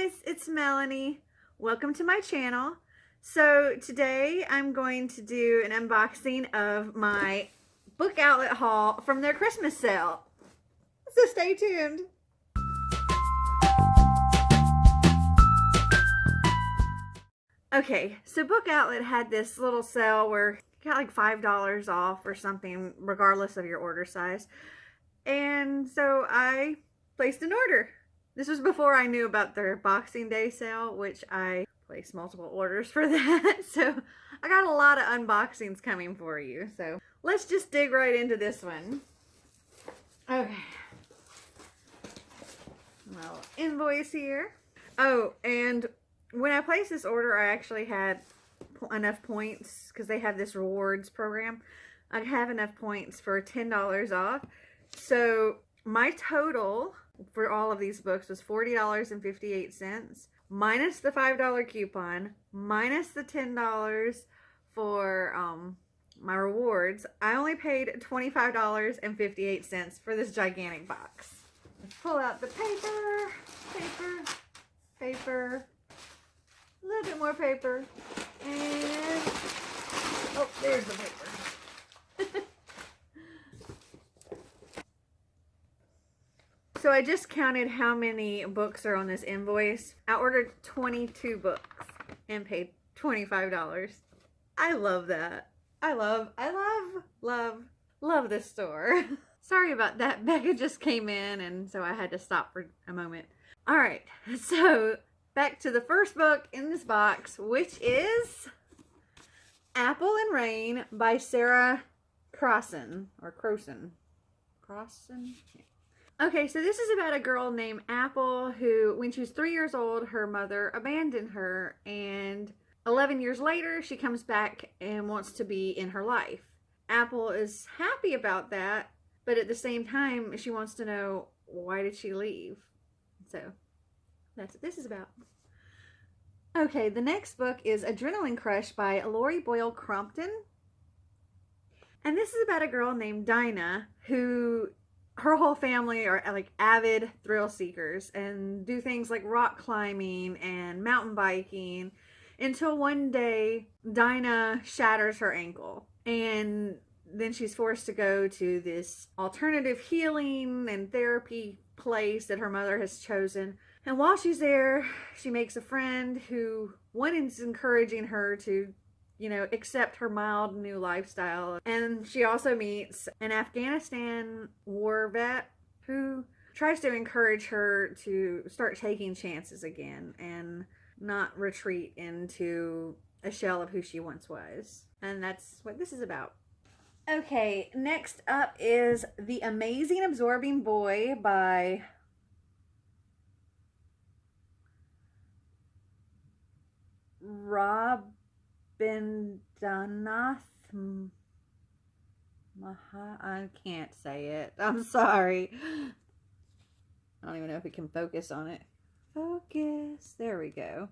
guys, it's Melanie. Welcome to my channel. So today I'm going to do an unboxing of my book outlet haul from their Christmas sale. So stay tuned. Okay, so Book Outlet had this little sale where you got like $5 off or something regardless of your order size. And so I placed an order. This was before I knew about their Boxing Day sale, which I placed multiple orders for that. So I got a lot of unboxings coming for you. So let's just dig right into this one. Okay. Well, invoice here. Oh, and when I placed this order, I actually had enough points because they have this rewards program. I have enough points for $10 off. So my total for all of these books was $40.58 minus the $5 coupon minus the $10 for my rewards. I only paid $25.58 for this gigantic box. Let's pull out the paper, a little bit more paper, and oh, there's the paper. So I just counted how many books are on this invoice. I ordered 22 books and paid $25. I love that. I love this store. Sorry about that. Becca just came in and so I had to stop for a moment. All right, so back to the first book in this box, which is Apple and Rain by Sarah Crossan, or Crossan. Crossan? Yeah. Okay, so this is about a girl named Apple who, when she was 3 years old, her mother abandoned her, and 11 years later, she comes back and wants to be in her life. Apple is happy about that, but at the same time, she wants to know, why did she leave? So, that's what this is about. Okay, the next book is Adrenaline Crush by Lori Boyle Crompton. And this is about a girl named Dinah who... her whole family are like avid thrill seekers and do things like rock climbing and mountain biking until one day Dinah shatters her ankle, and then she's forced to go to this alternative healing and therapy place that her mother has chosen. And while she's there, she makes a friend who, one, is encouraging her to, you know, accept her mild new lifestyle. And she also meets an Afghanistan war vet who tries to encourage her to start taking chances again and not retreat into a shell of who she once was. And that's what this is about. Okay, next up is The Amazing Absorbing Boy by Rabindranath I can't say it. I'm sorry. I don't even know if we can focus on it. Focus. There we go.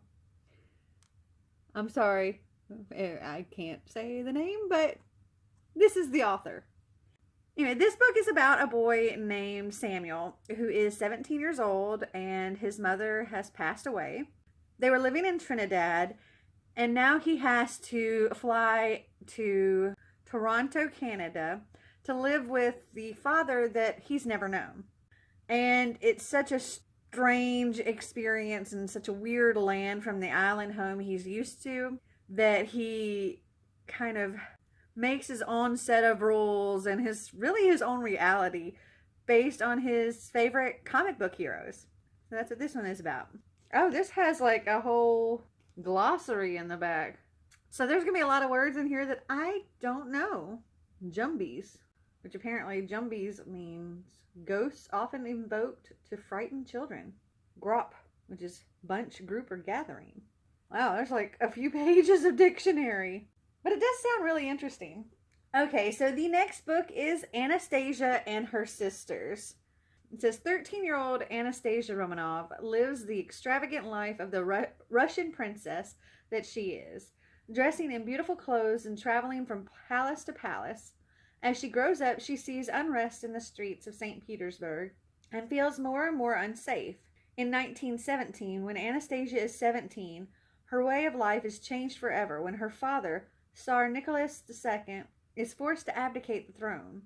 I'm sorry. I can't say the name, but this is the author. Anyway, this book is about a boy named Samuel who is 17 years old and his mother has passed away. They were living in Trinidad, and now he has to fly to Toronto, Canada, to live with the father that he's never known. And it's such a strange experience and such a weird land from the island home he's used to that he kind of makes his own set of rules and his own reality based on his favorite comic book heroes. So that's what this one is about. Oh, this has like a whole glossary in the back. So there's going to be a lot of words in here that I don't know. Jumbies, which apparently jumbies means ghosts often invoked to frighten children. Grop, which is bunch, group, or gathering. Wow, there's like a few pages of dictionary. But it does sound really interesting. Okay, so the next book is Anastasia and Her Sisters. It says 13-year-old Anastasia Romanov lives the extravagant life of the Russian princess that she is, dressing in beautiful clothes and traveling from palace to palace. As she grows up, she sees unrest in the streets of St. Petersburg and feels more and more unsafe. In 1917, when Anastasia is 17, her way of life is changed forever when her father, Tsar Nicholas II, is forced to abdicate the throne.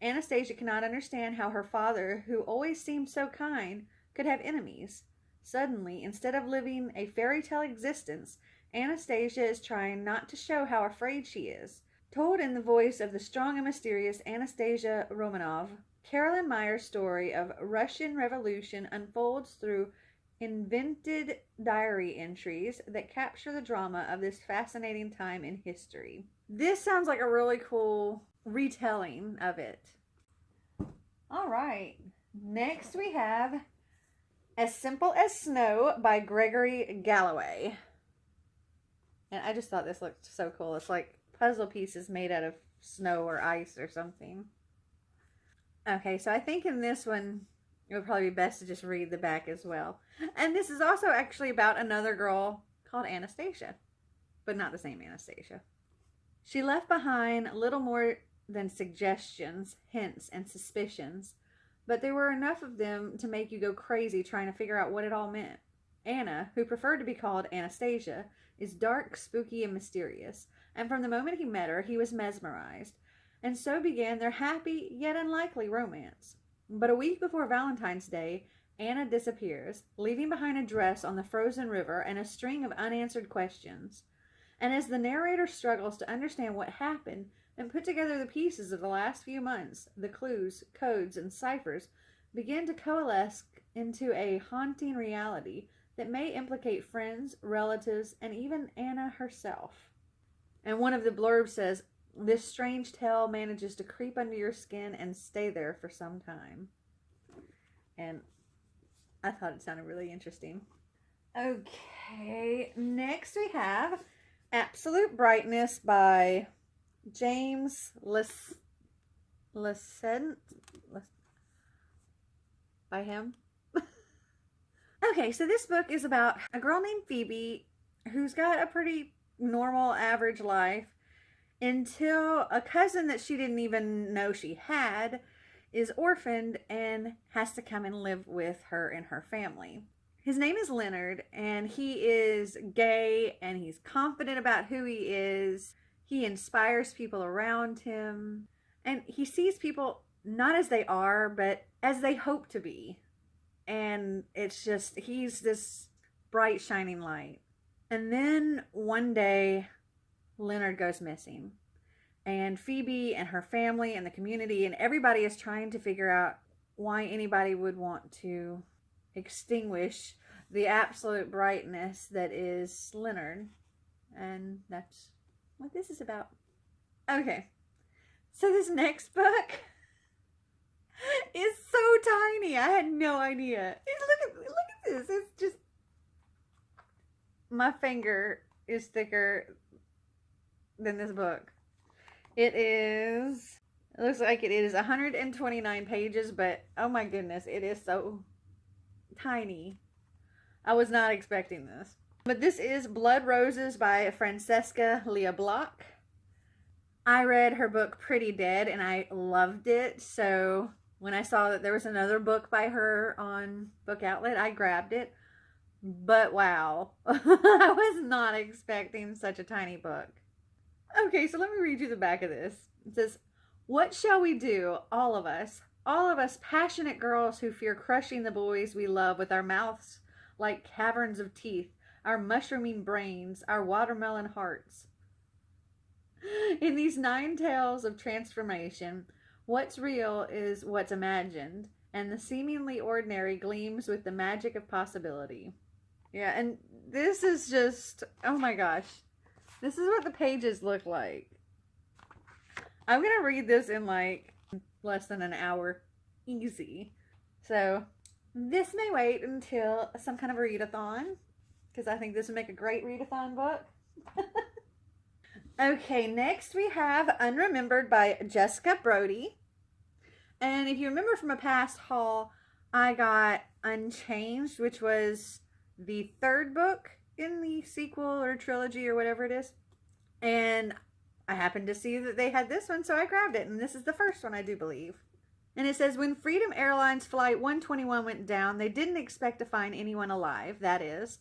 Anastasia cannot understand how her father, who always seemed so kind, could have enemies. Suddenly, instead of living a fairy tale existence, Anastasia is trying not to show how afraid she is. Told in the voice of the strong and mysterious Anastasia Romanov, Carolyn Meyer's story of Russian Revolution unfolds through invented diary entries that capture the drama of this fascinating time in history. This sounds like a really cool retelling of it. All right. Next we have As Simple as Snow by Gregory Galloway. And I just thought this looked so cool. It's like puzzle pieces made out of snow or ice or something. Okay, so I think in this one, it would probably be best to just read the back as well. And this is also actually about another girl called Anastasia, but not the same Anastasia. She left behind little more than suggestions, hints, and suspicions, but there were enough of them to make you go crazy trying to figure out what it all meant. Anna, who preferred to be called Anastasia, is dark, spooky, and mysterious, and from the moment he met her, he was mesmerized, and so began their happy yet unlikely romance. But a week before Valentine's Day, Anna disappears, leaving behind a dress on the frozen river and a string of unanswered questions. And as the narrator struggles to understand what happened and put together the pieces of the last few months, the clues, codes, and ciphers begin to coalesce into a haunting reality that may implicate friends, relatives, and even Anna herself. And one of the blurbs says, "This strange tale manages to creep under your skin and stay there for some time." And I thought it sounded really interesting. Okay, next we have Absolute Brightness by James Lescent. By him. Okay, so this book is about a girl named Phoebe who's got a pretty normal, average life until a cousin that she didn't even know she had is orphaned and has to come and live with her and her family. His name is Leonard, and he is gay, and he's confident about who he is. He inspires people around him, and he sees people not as they are, but as they hope to be. And it's just, he's this bright, shining light. And then one day, Leonard goes missing. And Phoebe and her family and the community and everybody is trying to figure out why anybody would want to extinguish the absolute brightness that is Leonard. And that's what this is about. Okay. So this next book is so tiny. I had no idea. Look at this. It's just, my finger is thicker than this book. It looks like it is 129 pages, but oh my goodness, it is so tiny. I was not expecting this. But this is Blood Roses by Francesca Leah Block. I read her book Pretty Dead and I loved it, so when I saw that there was another book by her on Book Outlet, I grabbed it. But wow, I was not expecting such a tiny book. Okay, so let me read you the back of this. It says, "What shall we do, all of us passionate girls who fear crushing the boys we love with our mouths like caverns of teeth, our mushrooming brains, our watermelon hearts? In these 9 tales of transformation, what's real is what's imagined, and the seemingly ordinary gleams with the magic of possibility." Yeah, and this is just, oh my gosh. This is what the pages look like. I'm going to read this in like less than an hour. Easy. So this may wait until some kind of readathon, because I think this would make a great readathon book. Okay, next we have Unremembered by Jessica Brody. And if you remember from a past haul, I got Unchanged, which was the 3rd book in the sequel or trilogy or whatever it is. And I happened to see that they had this one, so I grabbed it. And this is the first one, I do believe. And it says, when Freedom Airlines Flight 121 went down, they didn't expect to find anyone alive, that is.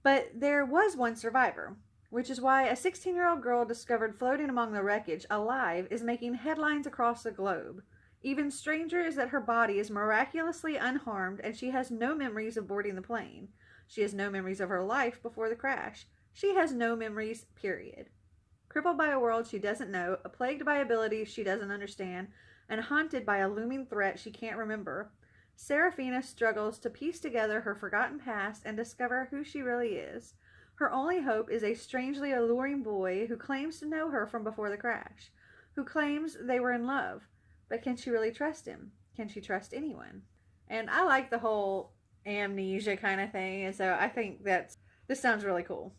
But there was one survivor, which is why a 16-year-old girl discovered floating among the wreckage alive is making headlines across the globe. Even stranger is that her body is miraculously unharmed and she has no memories of boarding the plane. She has no memories of her life before the crash. She has no memories, period. Crippled by a world she doesn't know, plagued by abilities she doesn't understand, and haunted by a looming threat she can't remember, Serafina struggles to piece together her forgotten past and discover who she really is. Her only hope is a strangely alluring boy who claims to know her from before the crash, who claims they were in love. But can she really trust him? Can she trust anyone? And I like the whole amnesia kind of thing, and so I think this sounds really cool.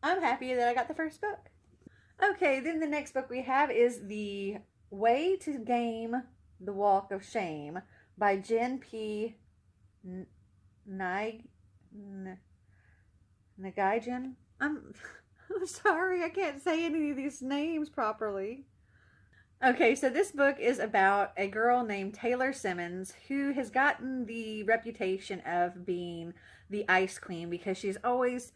I'm happy that I got the first book. Okay, then the next book we have is The Way to Game the Walk of Shame by Jen P. Nighajan. I'm sorry, I can't say any of these names properly. Okay, so this book is about a girl named Taylor Simmons who has gotten the reputation of being the ice queen because she's always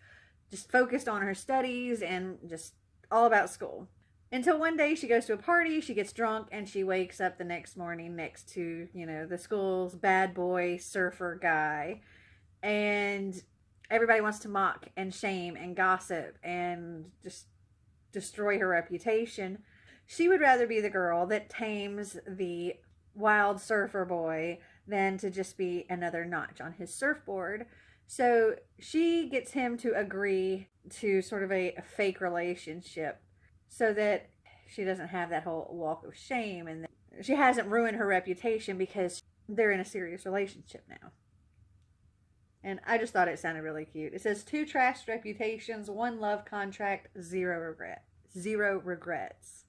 just focused on her studies and just all about school. Until one day she goes to a party, she gets drunk, and she wakes up the next morning next to, the school's bad boy surfer guy. And everybody wants to mock and shame and gossip and just destroy her reputation. She would rather be the girl that tames the wild surfer boy than to just be another notch on his surfboard. So she gets him to agree to sort of a fake relationship so that she doesn't have that whole walk of shame, and she hasn't ruined her reputation because they're in a serious relationship now. And I just thought it sounded really cute. It says 2 trashed reputations, 1 love contract, 0 regrets.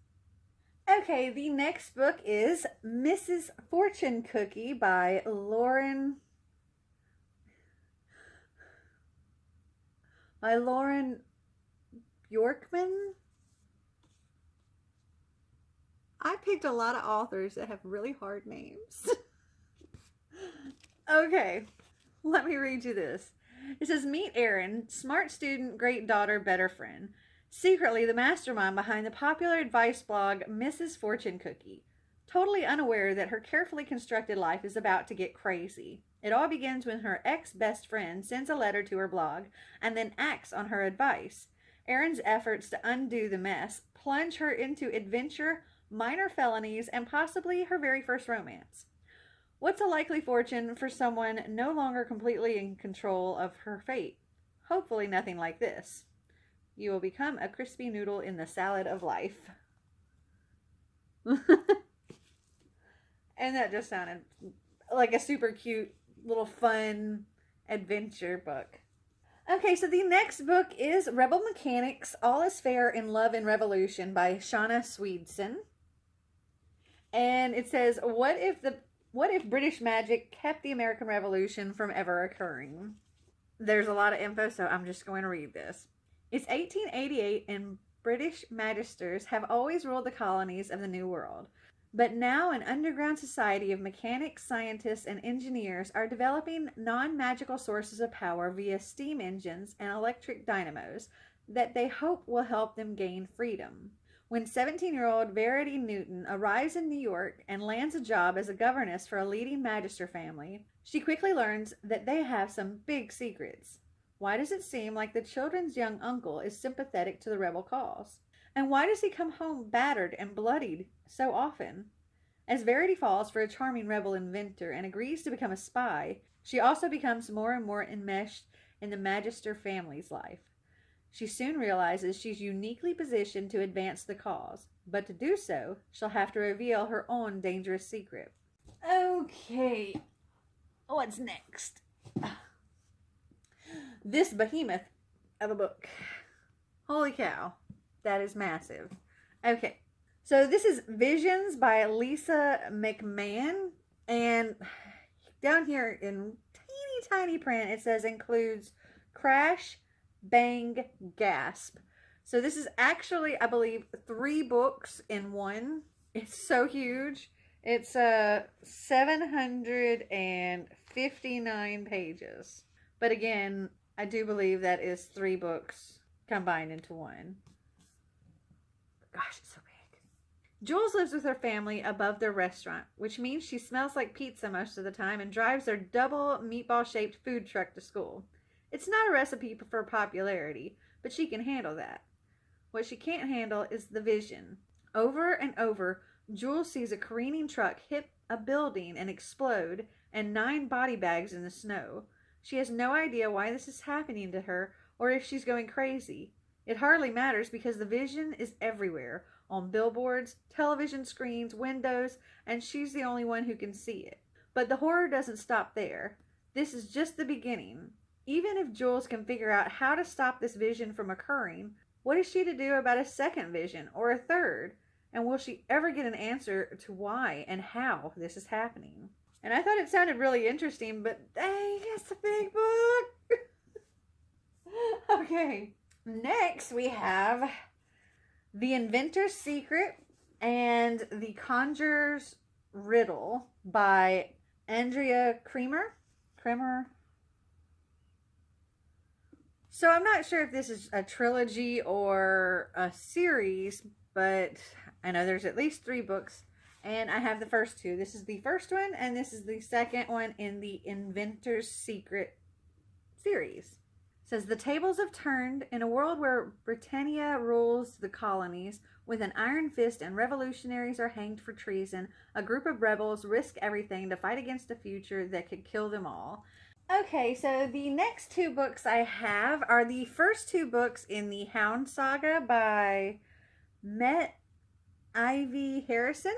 Okay, the next book is Mrs. Fortune Cookie by Lauren Bjorkman. I picked a lot of authors that have really hard names. Okay, let me read you this. It says, meet Erin, smart student, great daughter, better friend. Secretly the mastermind behind the popular advice blog Mrs. Fortune Cookie. Totally unaware that her carefully constructed life is about to get crazy. It all begins when her ex-best friend sends a letter to her blog and then acts on her advice. Erin's efforts to undo the mess plunge her into adventure, minor felonies, and possibly her very first romance. What's a likely fortune for someone no longer completely in control of her fate? Hopefully nothing like this. You will become a crispy noodle in the salad of life. And that just sounded like a super cute, little fun adventure book. Okay, so the next book is Rebel Mechanics, All is Fair in Love and Revolution by Shauna Swedson. And it says, what if British magic kept the American Revolution from ever occurring? There's a lot of info, so I'm just going to read this. It's 1888 and British magisters have always ruled the colonies of the New World. But now an underground society of mechanics, scientists, and engineers are developing non-magical sources of power via steam engines and electric dynamos that they hope will help them gain freedom. When 17-year-old Verity Newton arrives in New York and lands a job as a governess for a leading magister family, she quickly learns that they have some big secrets. Why does it seem like the children's young uncle is sympathetic to the rebel cause? And why does he come home battered and bloodied so often? As Verity falls for a charming rebel inventor and agrees to become a spy, she also becomes more and more enmeshed in the Magister family's life. She soon realizes she's uniquely positioned to advance the cause, but to do so, she'll have to reveal her own dangerous secret. Okay, what's next? This behemoth of a book. Holy cow. That is massive. Okay. So this is Visions by Lisa McMahon. And down here in teeny tiny print, it says includes Crash, Bang, Gasp. So this is actually, I believe, 3 books in one. It's so huge. It's 759 pages. But again, I do believe that is 3 books combined into one. Gosh, it's so big. Jules lives with her family above their restaurant, which means she smells like pizza most of the time and drives their double meatball-shaped food truck to school. It's not a recipe for popularity, but she can handle that. What she can't handle is the vision. Over and over, Jules sees a careening truck hit a building and explode, and 9 body bags in the snow. She has no idea why this is happening to her or if she's going crazy. It hardly matters because the vision is everywhere, on billboards, television screens, windows, and she's the only one who can see it. But the horror doesn't stop there. This is just the beginning. Even if Jules can figure out how to stop this vision from occurring, what is she to do about a second vision or a third? And will she ever get an answer to why and how this is happening? And I thought it sounded really interesting, but dang, it's a big book. Okay. Next, we have The Inventor's Secret and The Conjurer's Riddle by Andrea Cremer. So I'm not sure if this is a trilogy or a series, but I know there's at least 3 books, and I have the first 2. This is the first one, and this is the second one in the Inventor's Secret series. It says, the tables have turned. In a world where Britannia rules the colonies with an iron fist and revolutionaries are hanged for treason, a group of rebels risk everything to fight against a future that could kill them all. Okay, so the next 2 books I have are the first 2 books in the Hound Saga by Met Ivy Harrison.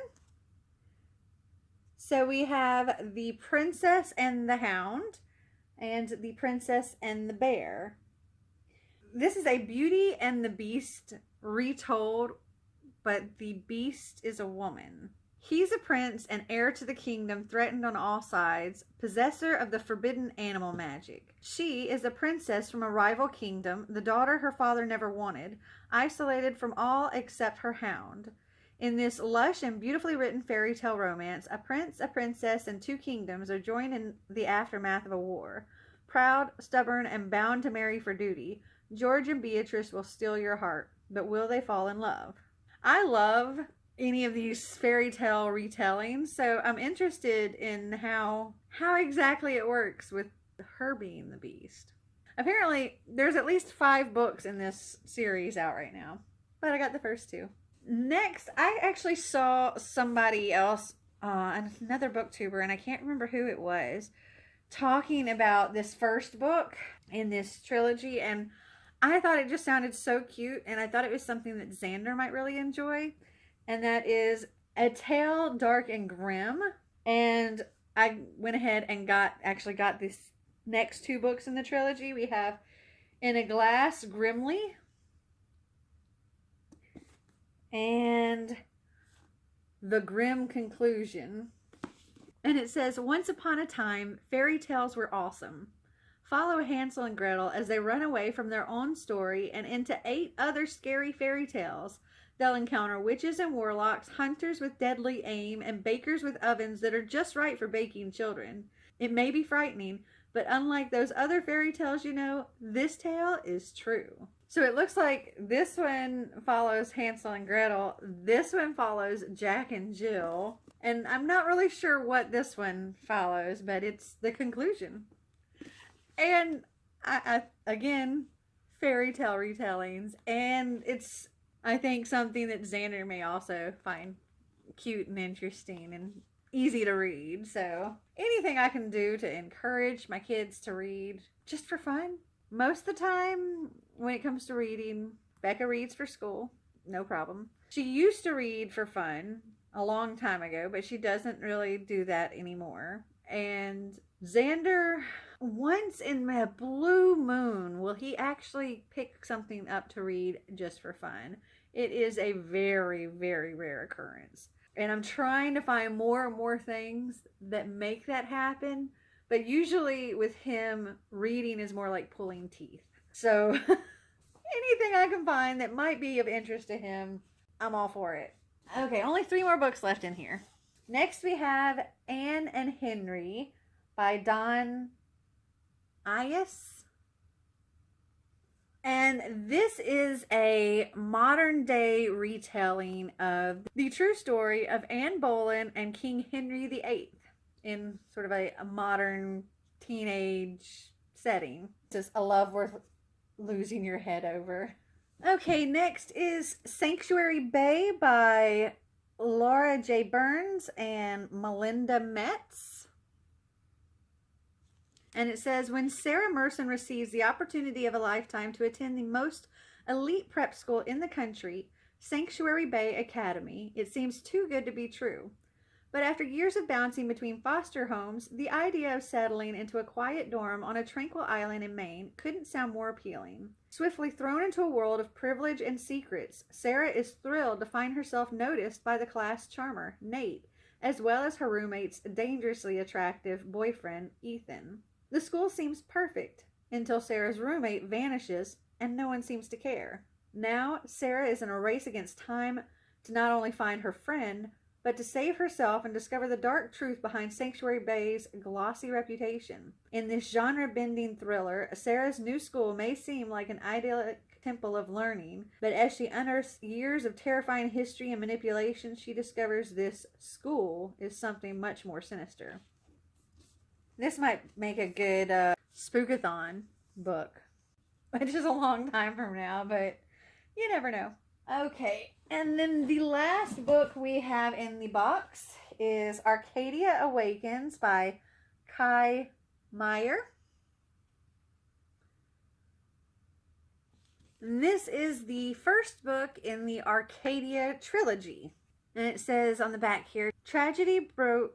So we have The Princess and the Hound and The Princess and the Bear. This is a Beauty and the Beast retold, but the beast is a woman. He's a prince and heir to the kingdom, threatened on all sides, possessor of the forbidden animal magic. She is a princess from a rival kingdom, the daughter her father never wanted, isolated from all except her hound. In this lush and beautifully written fairy tale romance, a prince, a princess, and 2 kingdoms are joined in the aftermath of a war. Proud, stubborn, and bound to marry for duty, George and Beatrice will steal your heart, but will they fall in love? I love any of these fairy tale retellings, so I'm interested in how exactly it works with her being the beast. Apparently, there's at least 5 books in this series out right now, but I got the first 2. Next, I actually saw somebody else, another booktuber, and I can't remember who it was, talking about this first book in this trilogy, and I thought it just sounded so cute, and I thought it was something that Xander might really enjoy, and that is A Tale Dark and Grim. And I went ahead and got this next 2 books in the trilogy. We have In a Glass Grimly and The Grim Conclusion. And it says, once upon a time, fairy tales were awesome. Follow Hansel and Gretel as they run away from their own story and into 8 other scary fairy tales. They'll encounter witches and warlocks, hunters with deadly aim, and bakers with ovens that are just right for baking children. It may be frightening, but unlike those other fairy tales you know, this tale is true. So it looks like this one follows Hansel and Gretel. This one follows Jack and Jill. And I'm not really sure what this one follows, but it's the conclusion. And I again, fairy tale retellings. And it's, I think, something that Xander may also find cute and interesting and easy to read. So anything I can do to encourage my kids to read just for fun. Most of the time, when it comes to reading, Becca reads for school, no problem. She used to read for fun a long time ago, but she doesn't really do that anymore. And Xander, once in a blue moon, will he actually pick something up to read just for fun. It is a very, very rare occurrence. And I'm trying to find more and more things that make that happen. But usually with him, reading is more like pulling teeth. So anything I can find that might be of interest to him, I'm all for it. Okay, only 3 more books left in here. Next we have Anne and Henry by Don Ias. And this is a modern day retelling of the true story of Anne Boleyn and King Henry VIII in sort of a modern teenage setting. Just a love worth losing your head over. Okay, next is Sanctuary Bay by Laura J. Burns and Melinda Metz. And it says, when Sarah Merson receives the opportunity of a lifetime to attend the most elite prep school in the country, Sanctuary Bay Academy, it seems too good to be true. But after years of bouncing between foster homes, the idea of settling into a quiet dorm on a tranquil island in Maine couldn't sound more appealing. Swiftly thrown into a world of privilege and secrets, Sarah is thrilled to find herself noticed by the class charmer, Nate, as well as her roommate's dangerously attractive boyfriend, Ethan. The school seems perfect until Sarah's roommate vanishes and no one seems to care. Now, Sarah is in a race against time to not only find her friend, but to save herself and discover the dark truth behind Sanctuary Bay's glossy reputation. In this genre-bending thriller, Sarah's new school may seem like an idyllic temple of learning, but as she unearths years of terrifying history and manipulation, she discovers this school is something much more sinister. This might make a good spookathon book, which is a long time from now, but you never know. Okay, and then the last book we have in the box is Arcadia Awakens by Kai Meyer. And this is the first book in the Arcadia trilogy. And it says on the back here, Tragedy brought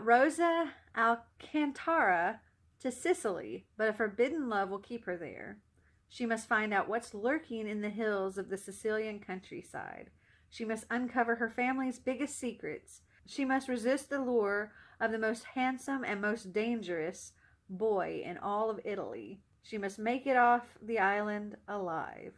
Rosa Alcantara to Sicily, but a forbidden love will keep her there. She must find out what's lurking in the hills of the Sicilian countryside. She must uncover her family's biggest secrets. She must resist the lure of the most handsome and most dangerous boy in all of Italy. She must make it off the island alive.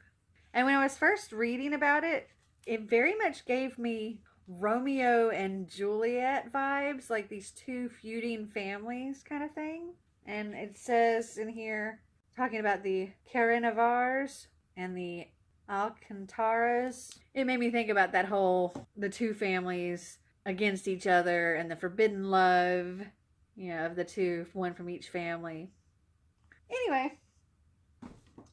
And when I was first reading about it, it very much gave me Romeo and Juliet vibes, like these two feuding families kind of thing. And it says in here, talking about the Carinavars and the Alcantaras. It made me think about that whole, the two families against each other and the forbidden love, you know, of the two, one from each family. Anyway,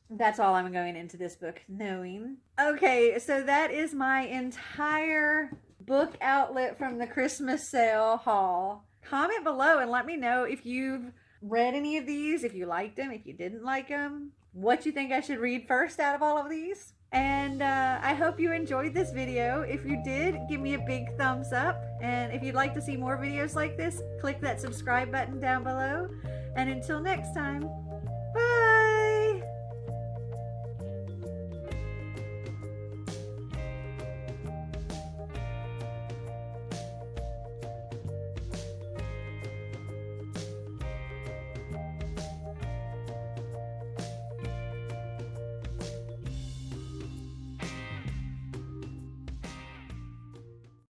that's all I'm going into this book knowing. Okay, so that is my entire book outlet from the Christmas sale haul. Comment below and let me know if you've read any of these, if you liked them, if you didn't like them, what you think I should read first out of all of these. And I hope you enjoyed this video. If you did, give me a big thumbs up. And if you'd like to see more videos like this, click that subscribe button down below. And until next time,